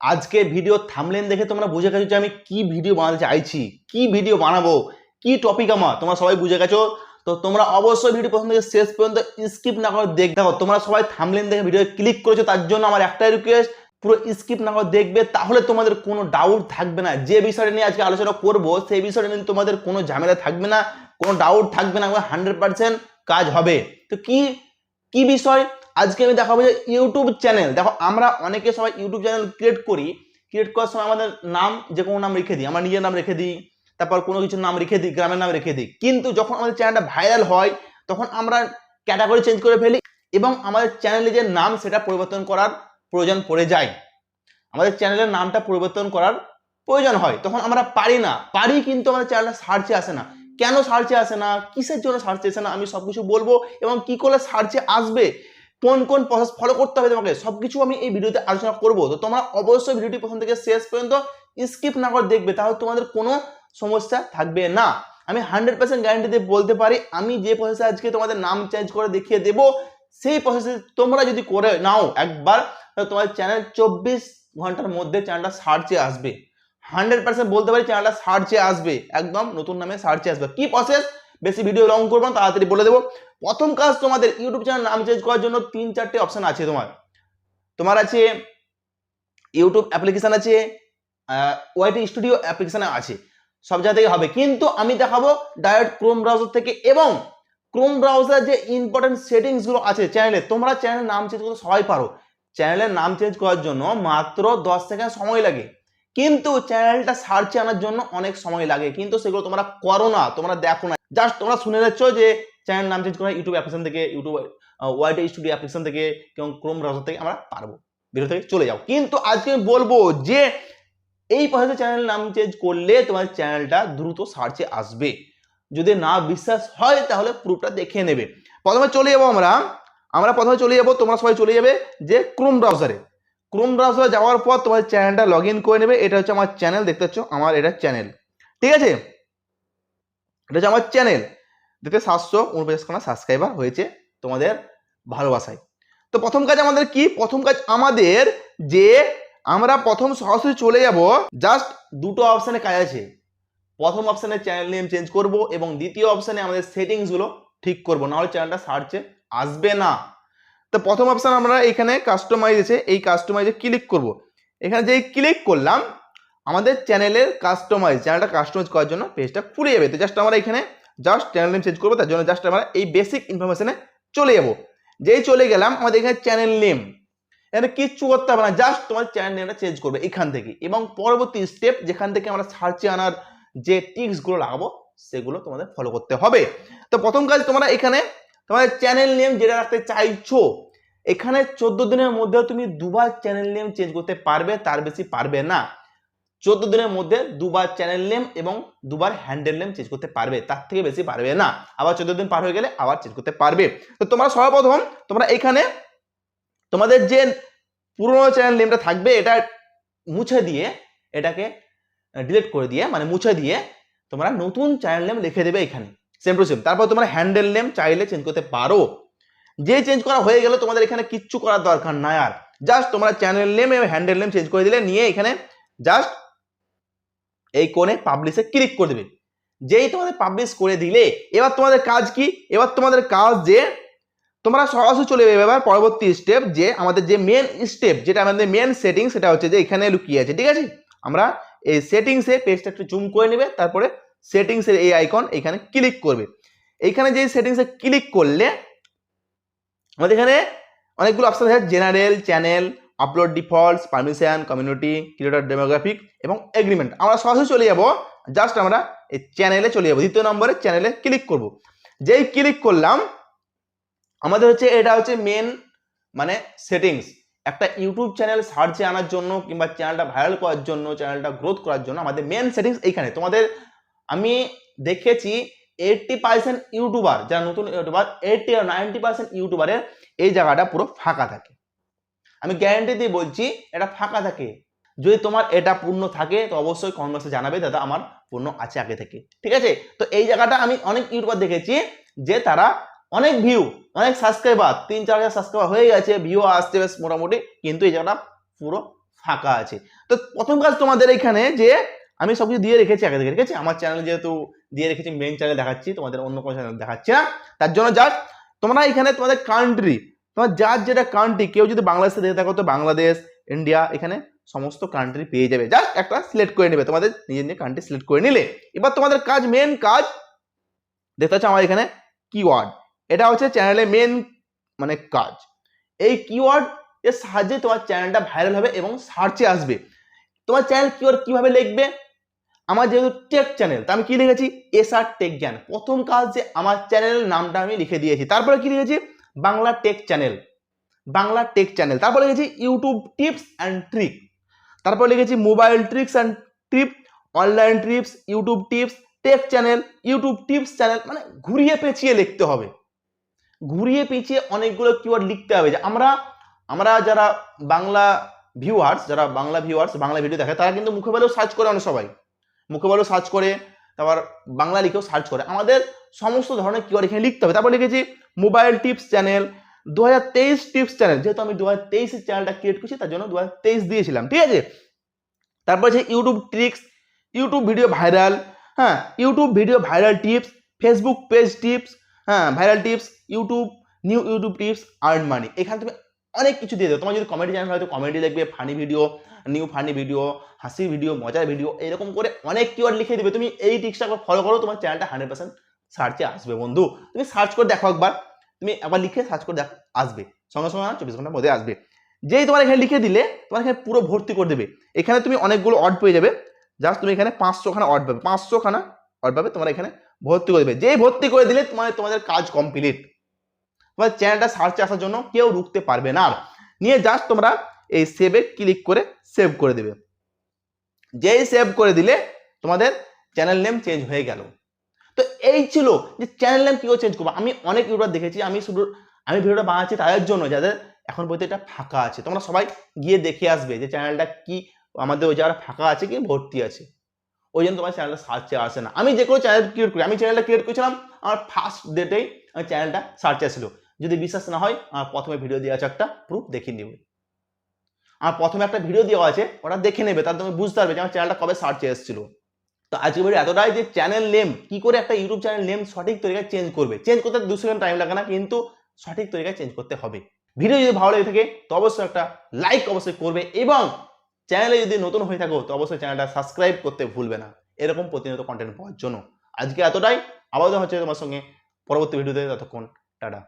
আজকে video thumbnail দেখে তোমরা বুঝে গেছো যে আমি কি ভিডিও বানাতে চাইছি, কি ভিডিও বানাবো, কি টপিক আমার তোমরা সবাই বুঝে গেছো। তো তোমরা অবশ্যই ভিডিও প্রথম থেকে শেষ পর্যন্ত স্কিপ না করে দেখো। তোমরা সবাই থাম্বনেল দেখে ভিডিও ক্লিক করেছো, তার জন্য আমার একটাই রিকোয়েস্ট, পুরো স্কিপ না করে দেখবে, তাহলে তোমাদের কোনো ডাউট থাকবে না। যে বিষয়টা নিয়ে আজকে আলোচনা করবো সেই বিষয়টা নিয়ে তোমাদের কোনো ঝামেলা থাকবে না, কোনো ডাউট থাকবে না, 100% কাজ হবে। তো কি বিষয় আজকে আমি দেখাবো যে ইউটিউব চ্যানেল। দেখো আমরা অনেকে সবাই ইউটিউব চ্যানেল ক্রিয়েট করার সময় আমাদের নাম যে কোনো নাম রেখে দিই, আমরা নিজের নাম রেখে দিই, তারপর কোনো কিছুর নাম রেখে দিই, গ্রামের নাম রেখে দিই। কিন্তু যখন আমাদের চ্যানেলটা ভাইরাল হয় তখন আমরা ক্যাটাগরি চেঞ্জ করে ফেলি এবং আমাদের চ্যানেলে যে নাম সেটা পরিবর্তন করার প্রয়োজন পড়ে যায়। আমাদের চ্যানেলের নামটা পরিবর্তন করার প্রয়োজন হয়, তখন আমরা পারি কিন্তু আমাদের চ্যানেলটা সার্চে আসে না। কেন সার্চে আসে না, কিসের জন্য সার্চে আসে না, আমি সবকিছু বলবো এবং কি করলে সার্চে আসবে, কোন কোন প্রসেস ফলো করতে হবে তোমাকে, সবকিছু আমি এই ভিডিওতে আলোচনা করব। তো তোমরা অবশ্যই ভিডিওটি প্রথম থেকে শেষ পর্যন্ত স্কিপ না করে দেখবে, তাহলে তোমাদের কোনো সমস্যা থাকবে না। আমি 100% গ্যারান্টি দিয়ে বলতে পারি, আমি যে প্রসেসে আজকে তোমাদের নাম চেঞ্জ করে দেখিয়ে দেবো, সেই প্রসেসে তোমরা যদি করে নাও একবার, তাহলে তোমার চ্যানেল 24 ঘন্টার মধ্যে চ্যানেলটা সার্চে আসবে। 100% বলতে পারি চ্যানেলটা সার্চে আসবে, একদম নতুন নামে সার্চে আসবে। কি প্রসেস, বেশি ভিডিও লং করবো না, তাড়াতাড়ি বলে দেবো। প্রথম কাজ, তোমাদের ইউটিউব চ্যানেল নাম চেঞ্জ করার জন্য 3-4টে অপশন আছে। তোমার আছে ইউটিউব অ্যাপ্লিকেশন আছে, ওয়াইটি স্টুডিও অ্যাপ্লিকেশন আছে, সব জায়গা থেকে হবে। কিন্তু আমি দেখাবো ডাইরেক্ট ক্রোম ব্রাউজার থেকে, এবং ক্রোম ব্রাউজার যে ইম্পর্টেন্ট সেটিংস গুলো আছে চ্যানেলে, তোমরা চ্যানেল নাম চেঞ্জ করতে সবাই পারো। চ্যানেলের নাম চেঞ্জ করার জন্য মাত্র 10 সেকেন্ড সময় লাগে, কিন্তু চ্যানেলটা সার্চে আনার জন্য অনেক সময় লাগে। কিন্তু সেগুলো তোমরা করো না, তোমরা দেখো না, জাস্ট তোমরা শুনে যাচ্ছ যে চ্যানেল নাম চেঞ্জ করা ইউটিউব অ্যাপ্লিকেশন থেকে, ইউটিউব ওয়াইটি স্টুডিও অ্যাপ্লিকেশন থেকে এবং ক্রোম ব্রাউজার থেকে আমরা পারবো, ভিডিও থেকে চলে যাও। কিন্তু আজকে আমি বলবো যে এই প্রসেসে চ্যানেল নাম চেঞ্জ করলে তোমার চ্যানেলটা দ্রুত সার্চে আসবে। যদি না বিশ্বাস হয় তাহলে প্রুফটা দেখে নেবে। প্রথমে চলে যাবো আমরা প্রথমে চলে যাবো, তোমরা সবাই চলে যাবে যে ক্রোম ব্রাউজারে। ক্রোম ব্রাউজারে যাওয়ার পর তোমার চ্যানেলটা লগ ইন করে নেবে। এটা হচ্ছে আমার চ্যানেল, দেখতে পাচ্ছ আমার এটা চ্যানেল, ঠিক আছে? এটা হচ্ছে আমার চ্যানেল, দেখতে 749 সাবস্ক্রাইবার হয়েছে তোমাদের ভালোবাসায়। তো প্রথম কাজ আমাদের কি, প্রথম কাজ আমাদের যে আমরা প্রথম সরাসরি চলে যাব, জাস্ট দুটো অপশানে কাজ আছে। প্রথম অপশানে চ্যানেল নেম চেঞ্জ করব এবং দ্বিতীয় অপশানে আমাদের সেটিংস গুলো ঠিক করব, নাহলে চ্যানেলটা সার্চে আসবে না। তো প্রথম অপশান আমরা এখানে কাস্টমাইজ আছে, এই কাস্টমাইজে ক্লিক করব। এখানে যেই ক্লিক করলাম আমাদের চ্যানেলটা কাস্টমাইজ করার জন্য পেজটা খুলে যাবে। তো জাস্ট আমরা এখানে জাস্ট চ্যানেল নেম চেঞ্জ করবো, তার জন্য জাস্ট আমরা এই বেসিক ইনফরমেশনে চলে যাব। যেই চলে গেলাম আমাদের এখানে চ্যানেল নেম, এখানে কিচ্ছু করতে হবে না, জাস্ট তোমার চ্যানেল নেমটা চেঞ্জ করবে এখান থেকে, এবং পরবর্তী স্টেপ যেখান থেকে আমরা সার্চে আনার যে টিপস গুলো লাগাবো সেগুলো তোমাদের ফলো করতে হবে। তো প্রথম কাজ, তোমরা এখানে তোমাদের চ্যানেল নেম যেটা রাখতে চাইছো, এখানে 14 দিনের মধ্যে তুমি দুবার চ্যানেল নেম চেঞ্জ করতে পারবে, তার বেশি পারবে না। 14 দিনের মধ্যে দুবার চ্যানেল নেম এবং দুবার হ্যান্ডেল নেম চেঞ্জ করতে পারবে, তার থেকে বেশি পারবে না। আবার 14 দিন পার হয়ে গেলে আবার চেঞ্জ করতে পারবে। তো তোমরা সর্বপ্রথম তোমরা এখানে তোমাদের যে পুরোনো চ্যানেল নেমটা থাকবে এটা মুছে দিয়ে, এটাকে ডিলিট করে দিয়ে, মানে মুছে দিয়ে তোমরা নতুন চ্যানেল নেম লিখে দেবে এখানে, সেম টু সেম। তারপর তোমরা হ্যান্ডেল নেম চাইলে চেঞ্জ করতে পারো। যে চেঞ্জ করা হয়ে গেলে তোমাদের এখানে কিচ্ছু করার দরকার নাই আর, জাস্ট তোমরা চ্যানেল নেম এবং হ্যান্ডেল নেম চেঞ্জ করে দিলে, নিয়ে এখানে জাস্ট এই কোণে পাবলিশে ক্লিক করে দেবে। যেই তোমাদের পাবলিশ করে দিলে, এবার তোমাদের কাজ কি, এবার তোমাদের কাজ যে তোমরা সরাসরি চলে যাবে এবার পরবর্তী স্টেপ, যে আমাদের যে মেন স্টেপ, যেটা আমাদের মেন সেটিং, সেটা হচ্ছে যে এখানে লুকিয়ে আছে, ঠিক আছে? আমরা এই সেটিংসে পেজটা একটু জুম করে নেবে, তারপরে সেটিংসের এই আইকন এখানে ক্লিক করবে। এইখানে যে সেটিংসে ক্লিক করলে আমাদের এখানে অনেকগুলো অপশন আছে, general, channel, upload defaults, permission, community, creator demographic এবং এগ্রিমেন্ট। আমরা সরাসরি চলে যাব, জাস্ট আমরা এই চ্যানেলে চলে যাব, দ্বিতীয় নম্বরে চ্যানেলে ক্লিক করব। যেই ক্লিক করলাম আমাদের হচ্ছে এটা হচ্ছে মেন মানে সেটিংস। একটা ইউটিউব চ্যানেল সার্চে আনার জন্য কিংবা চ্যানেলটা ভাইরাল করার জন্য, চ্যানেলটা গ্রোথ করার জন্য আমাদের মেন সেটিংস এইখানে। তোমাদের আমি দেখেছি 80% ইউটিউবার, যারা নতুন ইউটিউবার, 80 আর 90% ইউটিউবারের এই জায়গাটা পুরো ফাঁকা থাকে। আমি গ্যারান্টি দিয়ে বলছি এটা ফাঁকা থাকে। যদি তোমার এটা পূর্ণ থাকে তো অবশ্যই কমেন্ট বক্সে জানাবে, দাদা আমার পূর্ণ আছে আগে থেকে, ঠিক আছে? তো এই জায়গাটা আমি অনেক ইউটিউবার দেখেছি যে তারা অনেক ভিউ, অনেক সাবস্ক্রাইবার, 3-4 হাজার সাবস্ক্রাইবার হয়ে গেছে, ভিউ আসছে বেশ মোটামুটি, কিন্তু এই জায়গাটা পুরো ফাঁকা আছে। তো প্রথম কাজ তোমাদের এখানে যে আমি সবকিছু দিয়ে রেখেছি আগে থেকে, ঠিক আছে? আমার চ্যানেল যেহেতু দিয়ে রেখেছি, মেন চ্যানেল দেখাচ্ছি, তোমাদের অন্য কোনো চ্যানেল দেখাচ্ছি না। তার জন্য জাস্ট তোমরা এখানে তোমাদের কান্ট্রি, তোমার যার যেটা কান্ট্রি, কেউ যদি বাংলাদেশে দেখে থাকো তো বাংলাদেশ, ইন্ডিয়া, এখানে সমস্ত কান্ট্রি পেয়ে যাবে। জাস্ট একটা সিলেক্ট করে নেবে, তোমাদের নিজের নিজের কান্ট্রি সিলেক্ট করে নিলে এবার তোমাদের কাজ, মেন কাজ দেখতে হচ্ছে আমার এখানে কিওয়ার্ড। এটা হচ্ছে চ্যানেলের মেন মানে কাজ। এই কিওয়ার্ড এর সাহায্যে তোমার চ্যানেলটা ভাইরাল হবে এবং সার্চে আসবে। তোমার চ্যানেল কিওয়ার্ড কিভাবে লিখবে? আমার যেহেতু টেক চ্যানেল, তা আমি কি লিখেছি? এসআর টেক জ্ঞান। প্রথম কাজ যে আমার চ্যানেলের নামটা আমি লিখে দিয়েছি। তারপরে কি লিখেছি? Bangla take channel, Bangla take channel. তারপর লিখেছি ইউটিউব টিপস অ্যান্ড ট্রিক। তারপর লিখেছি mobile tricks and tip, online tips, YouTube tips, take channel, YouTube tips channel. মানে ঘুরিয়ে পেঁচিয়ে লিখতে হবে, ঘুরিয়ে পেঁচিয়ে অনেকগুলো কিওয়ার্ড লিখতে হবে। যে আমরা যারা বাংলা ভিউয়ার্স, বাংলা ভিডিও দেখে, তারা কিন্তু মুখে বলেও সার্চ করে, অনেক সবাই মুখে বলেও সার্চ করে, তারপর বাংলা লিখেও সার্চ করে। আমাদের সমস্ত ধরনের কিওয়ার্ড এখানে লিখতে হবে। তারপর লিখেছি mobile tips channel, 2023 tips channel, যেহেতু আমি 2023 এর চ্যানেলটা ক্রিয়েট করছি তার জন্য 2023 দিয়েছিলাম, ঠিক আছে? তারপর আছে YouTube tricks, YouTube video viral, হ্যাঁ, YouTube video viral tips, Facebook page tips, হ্যাঁ, viral tips, YouTube new YouTube tips, earn money. এখানে তুমি অনেক কিছু দিয়ে দেবে। তোমার যদি কমেডি চ্যানেল হয় তো কমেডি লিখবে, funny video, new funny video, হাসি ভিডিও, মজার ভিডিও, এরকম করে অনেক কিওয়ার্ড লিখে দেবে। তুমি এই টিক্সটা ফলো করো, তোমার চ্যানেলটা 100% সার্চে আসবে বন্ধু। তুমি সার্চ করে দেখো একবার, তুমি একবার লিখে সার্চ করে দেখো, আসবে সঙ্গে সঙ্গে, 24 ঘন্টার মধ্যে আসবে। যেই তোমার এখানে লিখে দিলে তোমার এখানে পুরো ভর্তি করে দেবে। এখানে তুমি অনেকগুলো অড পেয়ে যাবে। জাস্ট তুমি এখানে 500 খানা অড পাবে, 500 খানা অড পাবে, তোমার এখানে ভর্তি করে দেবে। যেই ভর্তি করে দিলে তোমাদের কাজ কমপ্লিট। তোমার চ্যানেলটা সার্চে আসার জন্য কেউ রুখতে পারবে না। নিয়ে জাস্ট তোমরা এই সেভে ক্লিক করে সেভ করে দেবে। যেই সেভ করে দিলে তোমাদের চ্যানেল নেম চেঞ্জ হয়ে গেল। তো এই ছিল যে চ্যানেল নেম কি করে চেঞ্জ করবো। আমি অনেক ইউটিউবার দেখেছি, আমি ভিডিওটা বানাচ্ছি তাদের জন্য যাদের এখন পর্যন্ত এটা ফাঁকা আছে। তোমরা সবাই গিয়ে দেখে আসবে যে চ্যানেলটা কি আমাদের ওই জায়গাটা ফাঁকা আছে কি ভর্তি আছে। ওই জন্য তোমার চ্যানেলটা সার্চে আসে না। আমি যে কোনো চ্যানেল ক্রিয়েট করি, আমি চ্যানেলটা ক্রিয়েট করেছিলাম, আমার ফার্স্ট ডেটেই আমার চ্যানেলটা সার্চে আসছিল। যদি বিশ্বাস না হয় আমার প্রথমে ভিডিও দেওয়া আছে, একটা প্রুফ দেখিয়ে নেবে। আমার প্রথমে একটা ভিডিও দেওয়া আছে, ওটা দেখে নেবে, তাহলে তুমি বুঝতে পারবে যে আমার চ্যানেলটা কবে সার্চে এসেছিল। তো আজকে ভিডিও এতটাই যে চ্যানেল নেম কি করে একটা ইউটিউব চ্যানেল নেম সঠিক তরিকায় চেঞ্জ করবে। চেঞ্জ করতে 2 সেকেন্ড টাইম লাগে না, কিন্তু সঠিক তরিকায় চেঞ্জ করতে হবে। ভিডিও যদি ভালো লেগে থাকে তো অবশ্যই একটা লাইক অবশ্যই করবে, এবং চ্যানেলে যদি নতুন হয়ে থাকো তো অবশ্যই চ্যানেলটা সাবস্ক্রাইব করতে ভুলবে না এরকম প্রতিনিয়ত কন্টেন্ট পাওয়ার জন্য। আজকে এতটাই, আবার দেখা হচ্ছে তোমার সঙ্গে পরবর্তী ভিডিওতে। ততক্ষণ টাটা।